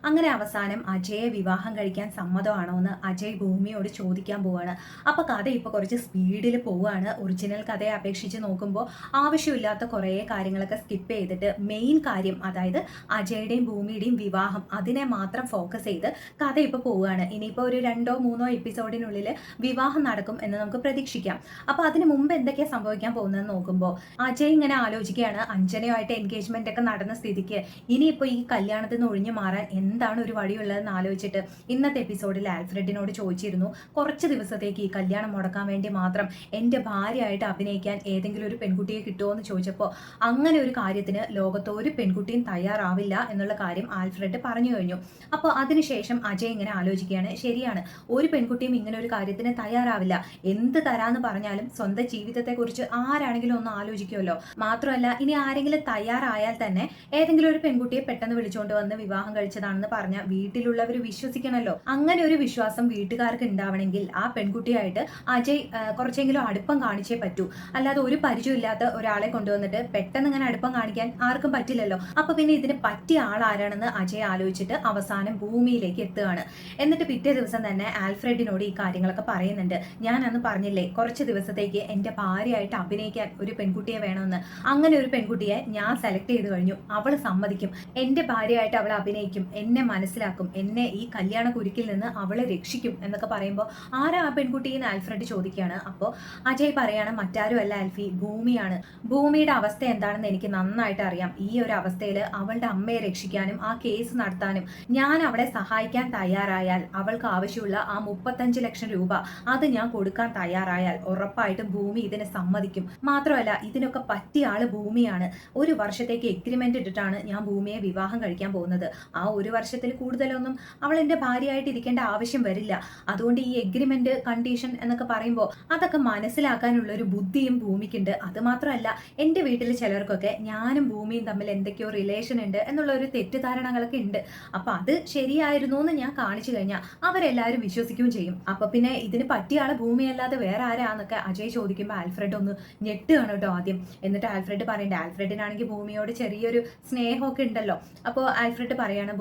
അങ്ങനെ അവസാനം അജയെ വിവാഹം കഴിക്കാൻ സമ്മതമാണോ എന്ന് അജയ് ഭൂമിയോട് ചോദിക്കാൻ പോവാണ്. അപ്പോൾ കഥ ഇപ്പോൾ കുറച്ച് സ്പീഡിൽ പോവുകയാണ്. ഒറിജിനൽ കഥയെ അപേക്ഷിച്ച് നോക്കുമ്പോൾ ആവശ്യമില്ലാത്ത കുറേ കാര്യങ്ങളൊക്കെ സ്കിപ്പ് ചെയ്തിട്ട് മെയിൻ കാര്യം, അതായത് അജയുടെയും ഭൂമിയുടെയും വിവാഹം, അതിനെ മാത്രം ഫോക്കസ് ചെയ്ത് കഥ ഇപ്പോൾ പോവുകയാണ്. ഇനിയിപ്പോൾ ഒരു 2-3 എപ്പിസോഡിനുള്ളിൽ വിവാഹം നടക്കും എന്ന് നമുക്ക് പ്രതീക്ഷിക്കാം. അപ്പോൾ അതിന് മുമ്പ് എന്തൊക്കെയാണ് സംഭവിക്കാൻ പോകുന്നതെന്ന് നോക്കുമ്പോൾ അജയ് ഇങ്ങനെ ആലോചിക്കുകയാണ്, അഞ്ജനയുമായിട്ട് എൻഗേജ്മെന്റ് ഒക്കെ നടന്ന സ്ഥിതിക്ക് ഇനിയിപ്പോൾ ഈ കല്യാണത്തിൽ നിന്ന് ഒഴിഞ്ഞു മാറാൻ എന്താണ് ഒരു വഴിയുള്ളതെന്ന് ആലോചിച്ചിട്ട് ഇന്നത്തെ എപ്പിസോഡിൽ ആൽഫ്രഡിനോട് ചോദിച്ചിരുന്നു, കുറച്ച് ദിവസത്തേക്ക് ഈ കല്യാണം മുടക്കാൻ വേണ്ടി മാത്രം എൻ്റെ ഭാര്യയായിട്ട് അഭിനയിക്കാൻ ഏതെങ്കിലും ഒരു പെൺകുട്ടിയെ കിട്ടുമോ എന്ന് ചോദിച്ചപ്പോൾ അങ്ങനെ ഒരു കാര്യത്തിന് ലോകത്ത് ഒരു പെൺകുട്ടിയും തയ്യാറാവില്ല എന്നുള്ള കാര്യം ആൽഫ്രഡ് പറഞ്ഞു കഴിഞ്ഞു. അപ്പോൾ അതിനുശേഷം അജയ് ഇങ്ങനെ ആലോചിക്കുകയാണ്, ശരിയാണ്, ഒരു പെൺകുട്ടിയും ഇങ്ങനെ ഒരു കാര്യത്തിന് തയ്യാറാവില്ല. എന്ത് തരാന്ന് പറഞ്ഞാലും സ്വന്തം ജീവിതത്തെക്കുറിച്ച് ആരാണെങ്കിലും ഒന്ന് ആലോചിക്കുമല്ലോ. മാത്രമല്ല, ഇനി ആരെങ്കിലും തയ്യാറായാൽ തന്നെ ഏതെങ്കിലും ഒരു പെൺകുട്ടിയെ പെട്ടെന്ന് വിളിച്ചുകൊണ്ട് വന്ന് വിവാഹം കഴിച്ചതാണെന്ന് പറഞ്ഞാൽ വീട്ടിലുള്ളവർ വിശ്വസിക്കണമല്ലോ. അങ്ങനെ ഒരു വിശ്വാസം വീട്ടുകാർക്ക് ഉണ്ടാവണമെങ്കിൽ ആ പെൺകുട്ടിയായിട്ട് അജയ് കുറച്ചെങ്കിലും അടുപ്പം കാണിച്ചേ പറ്റൂ. അല്ലാതെ ഒരു പരിചയമില്ലാത്ത ഒരാളെ കൊണ്ടുവന്നിട്ട് പെട്ടെന്ന് ഇങ്ങനെ അടുപ്പം കാണിക്കാൻ ആർക്കും പറ്റില്ലല്ലോ. അപ്പൊ പിന്നെ ഇതിന് പറ്റിയ ആൾ ആരാണെന്ന് അജയ് ആലോചിച്ചിട്ട് അവസാനം ഭൂമിയിലേക്ക് എത്തുകയാണ്. എന്നിട്ട് പിറ്റേ ദിവസം തന്നെ ആൽഫ്രഡിനോട് ഈ കാര്യങ്ങളൊക്കെ പറയുന്നുണ്ട്. ഞാൻ അന്ന് പറഞ്ഞില്ലേ, കുറച്ച് ദിവസത്തേക്ക് എൻ്റെ ഭാര്യയായിട്ട് അഭിനയിക്കാൻ ഒരു പെൺകുട്ടിയെ വേണമെന്ന്. അങ്ങനെ ഒരു പെൺകുട്ടിയെ ഞാൻ സെലക്ട് ചെയ്ത് കഴിഞ്ഞു. അവൾ സമ്മതിക്കും, എൻ്റെ ഭാര്യയായിട്ട് അവൾ അഭിനയിക്കും, എന്നെ മനസ്സിലാക്കും, എന്നെ ഈ കല്യാണ കുരുക്കിൽ നിന്ന് അവളെ രക്ഷിക്കും എന്നൊക്കെ പറയുമ്പോൾ ആരാ ആ പെൺകുട്ടി എന്ന് ആൽഫ്രഡ് ചോദിക്കുകയാണ്. അപ്പോൾ അജയ് പറയാണ്, മറ്റാരും അല്ല ആൽഫി, ഭൂമിയാണ്. ഭൂമിയുടെ അവസ്ഥ എന്താണെന്ന് എനിക്ക് നന്നായിട്ട് അറിയാം. ഈ ഒരു അവസ്ഥയിൽ അവളുടെ അമ്മയെ രക്ഷിക്കാനും ആ കേസ് നടത്താനും ഞാൻ അവളെ സഹായിക്കാൻ തയ്യാറായാൽ, അവൾക്ക് ആവശ്യമുള്ള ആ 35 ലക്ഷം രൂപ അത് ഞാൻ കൊടുക്കാൻ തയ്യാറായാൽ ഉറപ്പായിട്ടും ഭൂമി ഇതിനെ സമ്മതിക്കും. മാത്രമല്ല, ഇതിനൊക്കെ പറ്റിയ ആള് ഭൂമിയാണ്. ഒരു വർഷത്തേക്ക് എഗ്രിമെന്റ് ഇട്ടിട്ടാണ് ഞാൻ ഭൂമിയെ വിവാഹം കഴിക്കാൻ പോകുന്നത്. ആ ഒരു വർഷത്തിൽ കൂടുതലൊന്നും അവൾ എൻ്റെ ഭാര്യയായിട്ട് ഇരിക്കേണ്ട ആവശ്യം വരില്ല. അതുകൊണ്ട് ഈ എഗ്രിമെന്റ് കണ്ടീഷൻ എന്നൊക്കെ പറയുമ്പോൾ അതൊക്കെ മനസ്സിലാക്കാനുള്ള ഒരു ബുദ്ധിയും ഭൂമിക്കുണ്ട്. അത് മാത്രമല്ല, എൻ്റെ വീട്ടിൽ ചിലർക്കൊക്കെ ഞാനും ഭൂമിയും തമ്മിൽ എന്തൊക്കെയോ റിലേഷൻ ഉണ്ട് എന്നുള്ള ഒരു തെറ്റിദ്ധാരണകളൊക്കെ ഉണ്ട്. അപ്പൊ അത് ശരിയായിരുന്നു എന്ന് ഞാൻ കാണിച്ചു കഴിഞ്ഞാൽ അവരെല്ലാവരും വിശ്വസിക്കുകയും ചെയ്യും. അപ്പൊ പിന്നെ ഇതിന് പറ്റിയ ആള് ഭൂമിയല്ലാതെ വേറെ ആരാന്നൊക്കെ അജയ് ചോദിക്കുമ്പോൾ ആൽഫ്രഡ് ഒന്ന് ഞെട്ടുകയാണ് കേട്ടോ ആദ്യം. എന്നിട്ട് ആൽഫ്രഡ് പറയണ്ടേ, ആൽഫ്രഡിനാണെങ്കിൽ ഭൂമിയോട് ചെറിയൊരു സ്നേഹമൊക്കെ ഉണ്ടല്ലോ. അപ്പോൾ ആൽഫ്രഡ് പറയാണ്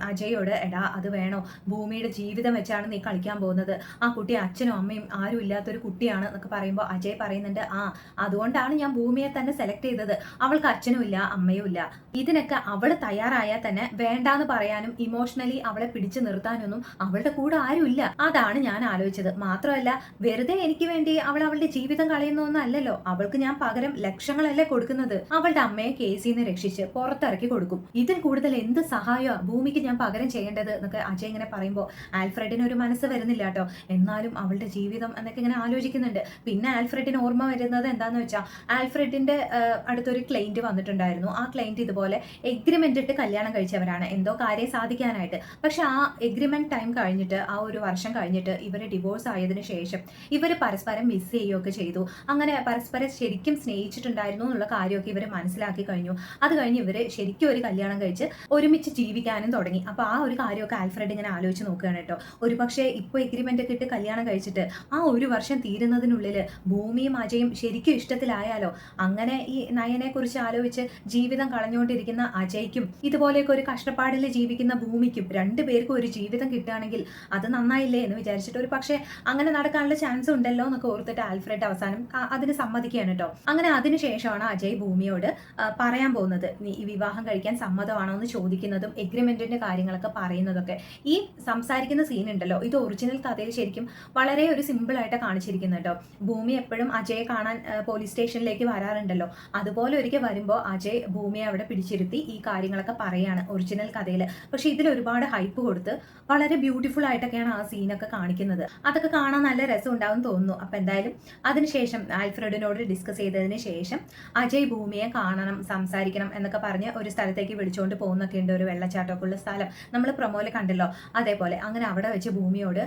അജയോട്, എടാ അത് വേണോ, ഭൂമിയുടെ ജീവിതം വെച്ചാണ് നീ കളിക്കാൻ പോകുന്നത്. ആ കുട്ടി അച്ഛനും അമ്മയും ആരും ഇല്ലാത്തൊരു കുട്ടിയാണ് എന്നൊക്കെ പറയുമ്പോൾ അജയ് പറയുന്നുണ്ട്, അതുകൊണ്ടാണ് ഞാൻ ഭൂമിയെ തന്നെ സെലക്ട് ചെയ്തത്. അവൾക്ക് അച്ഛനും ഇല്ല അമ്മയും ഇല്ല. ഇതിനൊക്കെ അവൾ തയ്യാറായാൽ തന്നെ വേണ്ടാന്ന് പറയാനും ഇമോഷണലി അവളെ പിടിച്ചു നിർത്താനൊന്നും അവളുടെ കൂടെ ആരും ഇല്ല. അതാണ് ഞാൻ ആലോചിച്ചത്. മാത്രമല്ല, വെറുതെ എനിക്ക് വേണ്ടി അവൾ അവളുടെ ജീവിതം കളയുന്നൊന്നും അല്ലല്ലോ. അവൾക്ക് ഞാൻ പകരം ലക്ഷങ്ങളല്ലേ കൊടുക്കുന്നത്. അവളുടെ അമ്മയെ കേസിൽ നിന്ന് രക്ഷിച്ച് പുറത്തിറക്കി കൊടുക്കും. ഇതിൽ കൂടുതൽ എന്ത് സഹായമാണ് ഭൂമിക്ക് ഞാൻ പകരം ചെയ്യേണ്ടത് എന്നൊക്കെ അജയ് ഇങ്ങനെ പറയുമ്പോൾ ആൽഫ്രഡിന് ഒരു മനസ്സ് വരുന്നില്ല കേട്ടോ. എന്നാലും അവളുടെ ജീവിതം എന്നൊക്കെ ഇങ്ങനെ ആലോചിക്കുന്നുണ്ട്. പിന്നെ ആൽഫ്രഡിന് ഓർമ്മ വരുന്നത് എന്താന്ന് വെച്ചാൽ, ആൽഫ്രഡിന്റെ അടുത്തൊരു ക്ലൈന്റ് വന്നിട്ടുണ്ടായിരുന്നു. ആ ക്ലൈന്റ് ഇതുപോലെ എഗ്രിമെന്റ് ഇട്ട് കല്യാണം കഴിച്ചവരാണ്, എന്തോ കാര്യം സാധിക്കാനായിട്ട്. പക്ഷെ ആ എഗ്രിമെന്റ് ടൈം കഴിഞ്ഞിട്ട്, ആ ഒരു വർഷം കഴിഞ്ഞിട്ട് ഇവർ ഡിവോഴ്സ് ആയതിനു ശേഷം ഇവർ പരസ്പരം മിസ് ചെയ്യുകയൊക്കെ ചെയ്തു. അങ്ങനെ പരസ്പരം ശരിക്കും സ്നേഹിച്ചിട്ടുണ്ടായിരുന്നു എന്നുള്ള കാര്യമൊക്കെ ഇവർ മനസ്സിലാക്കി കഴിഞ്ഞു. അത് കഴിഞ്ഞ് ഇവർ ശരിക്കും ഒരു കല്യാണം കഴിച്ച് ഒരുമിച്ച് ജീവിക്കാനും തുടങ്ങി. അപ്പൊ ആ ഒരു കാര്യമൊക്കെ ആൽഫ്രഡ് ഇങ്ങനെ ആലോചിച്ച് നോക്കുകയാണ് കേട്ടോ. ഒരു പക്ഷേ ഇപ്പോൾ എഗ്രിമെന്റ് ഒക്കെ ഇട്ട് കല്യാണം കഴിച്ചിട്ട് ആ ഒരു വർഷം തീരുന്നതിനുള്ളിൽ ഭൂമിയും അജയും ശരിക്കും ഇഷ്ടത്തിലായാലോ. അങ്ങനെ ഈ നയനെ കുറിച്ച് ആലോചിച്ച് ജീവിതം കളഞ്ഞുകൊണ്ടിരിക്കുന്ന അജയ്ക്കും ഇതുപോലെയൊക്കെ ഒരു കഷ്ടപ്പാടിൽ ജീവിക്കുന്ന ഭൂമിക്കും രണ്ടുപേർക്കും ഒരു ജീവിതം കിട്ടുകയാണെങ്കിൽ അത് നന്നായില്ലേ എന്ന് വിചാരിച്ചിട്ട് ഒരു പക്ഷേ അങ്ങനെ നടക്കാനുള്ള ചാൻസ് ഉണ്ടല്ലോ എന്നൊക്കെ ഓർത്തിട്ട് ആൽഫ്രഡ് അവസാനം അതിന് സമ്മതിക്കുകയാണ് കേട്ടോ. അങ്ങനെ അതിനുശേഷമാണ് അജയ് ഭൂമിയോട് പറയാൻ പോകുന്നത്, നീ ഈ വിവാഹം കഴിക്കാൻ സമ്മതമാണോ എന്ന് ചോദിക്കുന്നതും എഗ്രിമെന്റിന്റെ കാര്യങ്ങളൊക്കെ പറയുന്നതൊക്കെ. ഈ സംസാരിക്കുന്ന സീൻ ഉണ്ടല്ലോ, ഇത് ഒറിജിനൽ കഥയിൽ ശരിക്കും വളരെ ഒരു സിമ്പിൾ ആയിട്ട് കാണിച്ചിരിക്കുന്നു കേട്ടോ. ഭൂമി എപ്പോഴും അജയെ കാണാൻ പോലീസ് സ്റ്റേഷനിലേക്ക് വരാറുണ്ടല്ലോ. അതുപോലെ ഒരിക്കൽ വരുമ്പോൾ അജയ് ഭൂമിയെ അവിടെ പിടിച്ചിരുത്തി ഈ കാര്യങ്ങളൊക്കെ പറയാണ് ഒറിജിനൽ കഥയിൽ. പക്ഷെ ഇതിൽ ഒരുപാട് ഹൈപ്പ് കൊടുത്ത് വളരെ ബ്യൂട്ടിഫുൾ ആയിട്ടൊക്കെയാണ് ആ സീനൊക്കെ കാണിക്കുന്നത്. അതൊക്കെ കാണാൻ നല്ല രസം ഉണ്ടാവും തോന്നുന്നു. അപ്പൊ എന്തായാലും അതിനുശേഷം ആൽഫ്രഡിനോട് ഡിസ്കസ് ചെയ്തതിന് ശേഷം അജയ് ഭൂമിയെ കാണണം, സംസാരിക്കണം എന്നൊക്കെ പറഞ്ഞ് ഒരു സ്ഥലത്തേക്ക് വിളിച്ചുകൊണ്ട് പോകുന്നൊക്കെ ഉണ്ട്. ഒരു വെള്ളച്ചാട്ടമൊക്കെ ഉള്ള സ്ഥലം നമ്മൾ പ്രൊമോയിൽ കണ്ടല്ലോ, അതേപോലെ. അങ്ങനെ അവിടെ വെച്ച് ഭൂമിയോട്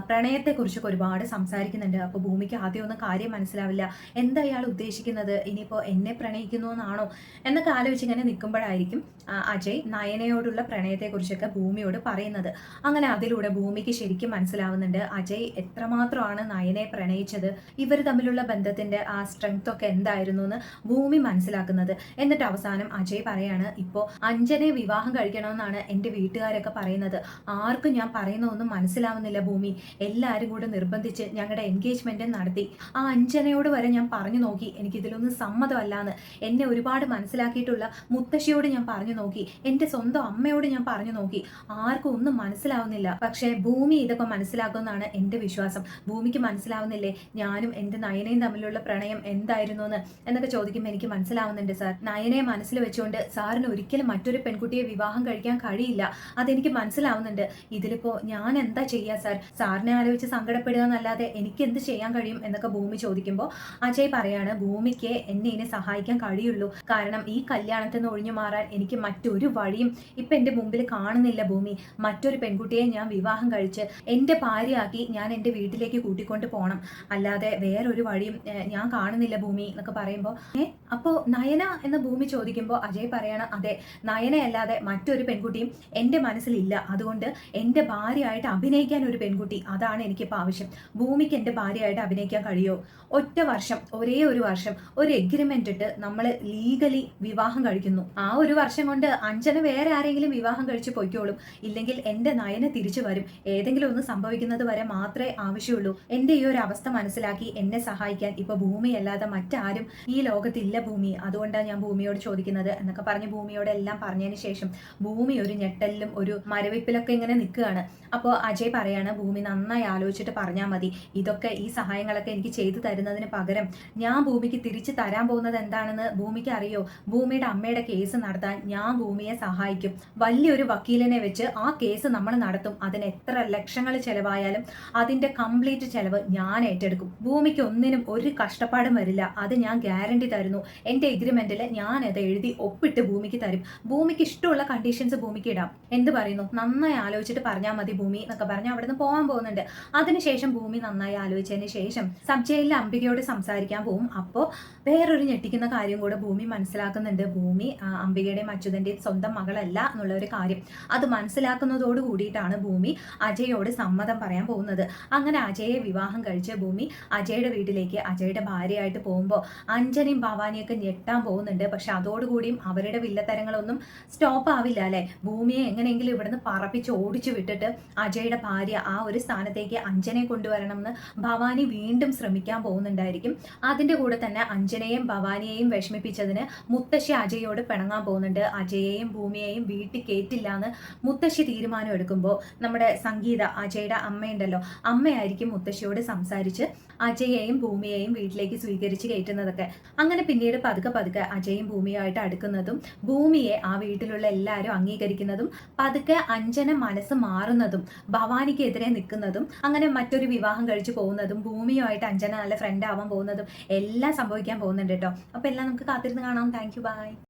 പ്രണയത്തെക്കുറിച്ചൊക്കെ ഒരുപാട് സംസാരിക്കുന്നുണ്ട്. അപ്പോൾ ഭൂമിക്ക് ആദ്യം ഒന്നും കാര്യം മനസ്സിലാവില്ല. എന്താ ഇയാൾ ഉദ്ദേശിക്കുന്നത്, ഇനിയിപ്പോൾ എന്നെ പ്രണയിക്കുന്നു എന്നാണോ എന്നൊക്കെ ആലോചിച്ച് ഇങ്ങനെ നിൽക്കുമ്പോഴായിരിക്കും അജയ് നയനയോടുള്ള പ്രണയത്തെക്കുറിച്ചൊക്കെ ഭൂമിയോട് പറയുന്നത്. അങ്ങനെ അതിലൂടെ ഭൂമിക്ക് ശരിക്കും മനസ്സിലാവുന്നുണ്ട് അജയ് എത്രമാത്രമാണ് നയനെ പ്രണയിച്ചത്, ഇവർ തമ്മിലുള്ള ബന്ധത്തിന്റെ ആ സ്ട്രെങ്ത് ഒക്കെ എന്തായിരുന്നു എന്ന് ഭൂമി മനസ്സിലാക്കുന്നത്. എന്നിട്ട് അവസാനം അജയ് പറയാണ്, ഇപ്പോൾ അഞ്ജനെ വിവാഹം കഴിക്കണമെന്നാണ് എൻ്റെ എൻ്റെ വീട്ടുകാരൊക്കെ പറയുന്നത്. ആർക്കും ഞാൻ പറയുന്നതൊന്നും മനസ്സിലാവുന്നില്ല ഭൂമി. എല്ലാവരും കൂടെ നിർബന്ധിച്ച് ഞങ്ങളുടെ എൻഗേജ്മെന്റ് നടത്തി. ആ അഞ്ജനയോട് വരെ ഞാൻ പറഞ്ഞു നോക്കി, എനിക്കിതിലൊന്നും സമ്മതമല്ലാന്ന്. എന്നെ ഒരുപാട് മനസ്സിലാക്കിയിട്ടുള്ള മുത്തശ്ശിയോട് ഞാൻ പറഞ്ഞു നോക്കി, എൻ്റെ സ്വന്തം അമ്മയോട് ഞാൻ പറഞ്ഞു നോക്കി. ആർക്കും ഒന്നും മനസ്സിലാവുന്നില്ല. പക്ഷേ ഭൂമി ഇതൊക്കെ മനസ്സിലാക്കുമെന്നാണ് എൻ്റെ വിശ്വാസം. ഭൂമിക്ക് മനസ്സിലാവുന്നില്ലേ ഞാനും എൻ്റെ നയനയും തമ്മിലുള്ള പ്രണയം എന്തായിരുന്നു എന്നൊക്കെ ചോദിക്കുമ്പോൾ എനിക്ക് മനസ്സിലാവുന്നുണ്ട് സാർ. നയനയെ മനസ്സിൽ വെച്ചുകൊണ്ട് സാറിന് ഒരിക്കലും മറ്റൊരു പെൺകുട്ടിയെ വിവാഹം കഴിക്കാൻ കഴിയില്ല. അതെനിക്ക് മനസ്സിലാവുന്നുണ്ട്. ഇതിലിപ്പോ ഞാൻ എന്താ ചെയ്യാ സാർ? സാറിനെ ആലോചിച്ച് സങ്കടപ്പെടുക എന്നല്ലാതെ എനിക്ക് എന്ത് ചെയ്യാൻ കഴിയും എന്നൊക്കെ ഭൂമി ചോദിക്കുമ്പോൾ അജയ് പറയാണ്, ഭൂമിക്ക് എന്നെ ഇനി സഹായിക്കാൻ കഴിയുള്ളൂ. കാരണം ഈ കല്യാണത്തിൽ നിന്ന് ഒഴിഞ്ഞു മാറാൻ എനിക്ക് മറ്റൊരു വഴിയും ഇപ്പൊ എൻ്റെ മുമ്പിൽ കാണുന്നില്ല ഭൂമി. മറ്റൊരു പെൺകുട്ടിയെ ഞാൻ വിവാഹം കഴിച്ച് എൻ്റെ ഭാര്യയാക്കി ഞാൻ എൻ്റെ വീട്ടിലേക്ക് കൂട്ടിക്കൊണ്ട് പോകണം. അല്ലാതെ വേറൊരു വഴിയും ഞാൻ കാണുന്നില്ല ഭൂമി എന്നൊക്കെ പറയുമ്പോൾ അപ്പോൾ നയന എന്ന ഭൂമി ചോദിക്കുമ്പോൾ അജയ് പറയാണ്, അതെ, നയനയല്ലാതെ മറ്റൊരു പെൺകുട്ടിയും എൻ്റെ മനസ്സിലില്ല. അതുകൊണ്ട് എൻ്റെ ഭാര്യയായിട്ട് അഭിനയിക്കാൻ ഒരു പെൺകുട്ടി, അതാണ് എനിക്കിപ്പോൾ ആവശ്യം. ഭൂമിക്ക് എൻ്റെ ഭാര്യയായിട്ട് അഭിനയിക്കാൻ കഴിയുമോ? ഒറ്റ വർഷം, ഒരേ ഒരു വർഷം ഒരു എഗ്രിമെന്റ് ഇട്ട് നമ്മൾ ലീഗലി വിവാഹം കഴിക്കുന്നു. ആ ഒരു വർഷം കൊണ്ട് അഞ്ജന വേറെ ആരെങ്കിലും വിവാഹം കഴിച്ച് പൊയ്ക്കോളും. ഇല്ലെങ്കിൽ എൻ്റെ നയന തിരിച്ചു വരും. ഏതെങ്കിലും ഒന്ന് സംഭവിക്കുന്നത് വരെ മാത്രമേ ആവശ്യമുള്ളൂ. എൻ്റെ ഈ ഒരു അവസ്ഥ മനസ്സിലാക്കി എന്നെ സഹായിക്കാൻ ഇപ്പൊ ഭൂമിയല്ലാതെ മറ്റാരും ഈ ലോകത്തില്ല ഭൂമി. അതുകൊണ്ടാണ് ഞാൻ ഭൂമിയോട് ചോദിക്കുന്നത് എന്നൊക്കെ പറഞ്ഞ് ഭൂമിയോട് എല്ലാം പറഞ്ഞതിന് ശേഷം ഭൂമി ഒരു ഞെട്ടലിലും ഒരു മരവിപ്പിലൊക്കെ ഇങ്ങനെ നിൽക്കുകയാണ്. അപ്പോൾ അജയ് പറയാണ്, ഭൂമി നന്നായി ആലോചിച്ചിട്ട് പറഞ്ഞാൽ മതി. ഇതൊക്കെ ഈ സഹായങ്ങളൊക്കെ എനിക്ക് ചെയ്തു തരുന്നതിന് പകരം ഞാൻ ഭൂമിക്ക് തിരിച്ചു തരാൻ പോകുന്നത് എന്താണെന്ന് ഭൂമിക്ക് അറിയോ? ഭൂമിയുടെ അമ്മയുടെ കേസ് നടത്താൻ ഞാൻ ഭൂമിയെ സഹായിക്കും. വലിയൊരു വക്കീലിനെ വെച്ച് ആ കേസ് നമ്മൾ നടത്തും. അതിന് എത്ര ലക്ഷങ്ങൾ ചെലവായാലും അതിന്റെ കംപ്ലീറ്റ് ചെലവ് ഞാൻ ഏറ്റെടുക്കും. ഭൂമിക്ക് ഒന്നിനും ഒരു കഷ്ടപ്പാടും വരില്ല. അത് ഞാൻ ഗ്യാരണ്ടി തരുന്നു. എൻ്റെ എഗ്രിമെന്റിൽ ഞാൻ അത് എഴുതി ഒപ്പിട്ട് ഭൂമിക്ക് തരും. ഭൂമിക്ക് ഇഷ്ടമുള്ള കണ്ടീഷൻസ് ഭൂമിക്ക് ഇടാം. എന്ത് പറയുന്നു? നന്നായി ആലോചിച്ചിട്ട് പറഞ്ഞാൽ മതി ഭൂമി എന്നൊക്കെ പറഞ്ഞ് അവിടെ നിന്ന് പോകാൻ പോകുന്നുണ്ട്. അതിനുശേഷം ഭൂമി നന്നായി ആലോചിച്ചതിന് ശേഷം സബ് ജയിലിലെ അംബികയോട് സംസാരിക്കാൻ പോകും. അപ്പോൾ വേറൊരു ഞെട്ടിക്കുന്ന കാര്യം കൂടെ ഭൂമി മനസ്സിലാക്കുന്നുണ്ട്. ഭൂമി അംബികയുടെയും അച്യുതന്റെയും സ്വന്തം മകളല്ല എന്നുള്ള ഒരു കാര്യം. അത് മനസ്സിലാക്കുന്നതോട് കൂടിയിട്ടാണ് ഭൂമി അജയോട് സമ്മതം പറയാൻ പോകുന്നത്. അങ്ങനെ അജയെ വിവാഹം കഴിച്ച് ഭൂമി അജയുടെ വീട്ടിലേക്ക് അജയുടെ ഭാര്യയായിട്ട് പോകുമ്പോൾ അഞ്ജനയും ഭവാനിയൊക്കെ ഞെട്ടാൻ പോകുന്നുണ്ട്. പക്ഷെ അതോടുകൂടിയും അവരുടെ വില്ലത്തരങ്ങളൊന്നും സ്റ്റോപ്പ് ആവില്ല അല്ലെ. ഭൂമിയെ എങ്ങനെയെങ്കിലും ഇവിടുന്ന് പറപ്പിച്ച് ഓടിച്ചു വിട്ടിട്ട് അജയുടെ ഭാര്യ ആ ഒരു സ്ഥാനത്തേക്ക് അഞ്ജനയെ കൊണ്ടുവരണം എന്ന് ഭവാനി വീണ്ടും ശ്രമിക്കാൻ പോകുന്നുണ്ടായിരിക്കും. അതിന്റെ കൂടെ തന്നെ അഞ്ജനയെയും ഭവാനിയെയും വിഷമിപ്പിച്ചതിന് മുത്തശ്ശി അജയോട് പിണങ്ങാൻ പോകുന്നുണ്ട്. അജയെയും ഭൂമിയെയും വീട്ടിൽ കയറ്റില്ല എന്ന് മുത്തശ്ശി തീരുമാനം എടുക്കുമ്പോൾ നമ്മുടെ സംഗീത അജയുടെ അമ്മയുണ്ടല്ലോ, അമ്മയായിരിക്കും മുത്തശ്ശിയോട് സംസാരിച്ച് അജയെയും ഭൂമിയെയും വീട്ടിലേക്ക് സ്വീകരിച്ച് കയറ്റുന്നതൊക്കെ. അങ്ങനെ പിന്നീട് പതുക്കെ പതുക്കെ അജയും ഭൂമിയുമായിട്ട് അടുക്കുന്നതും ഭൂമിയെ ആ വീട്ടിലുള്ള എല്ലാവരും അംഗീകരിക്കുന്നതും പതുക്കെ അഞ്ജന മനസ്സ് മാറുന്നതും ഭവാനിക്കെതിരെ നിൽക്കുന്നതും അങ്ങനെ മറ്റൊരു വിവാഹം കഴിച്ചു പോകുന്നതും ഭൂമിയുമായിട്ട് അഞ്ജന നല്ല ഫ്രണ്ട് ആവാൻ പോകുന്നതും എല്ലാം സംഭവിക്കാൻ പോകുന്നുണ്ട് കേട്ടോ. അപ്പൊ എല്ലാം നമുക്ക് കാത്തിരുന്ന് കാണാം. Thank you, by.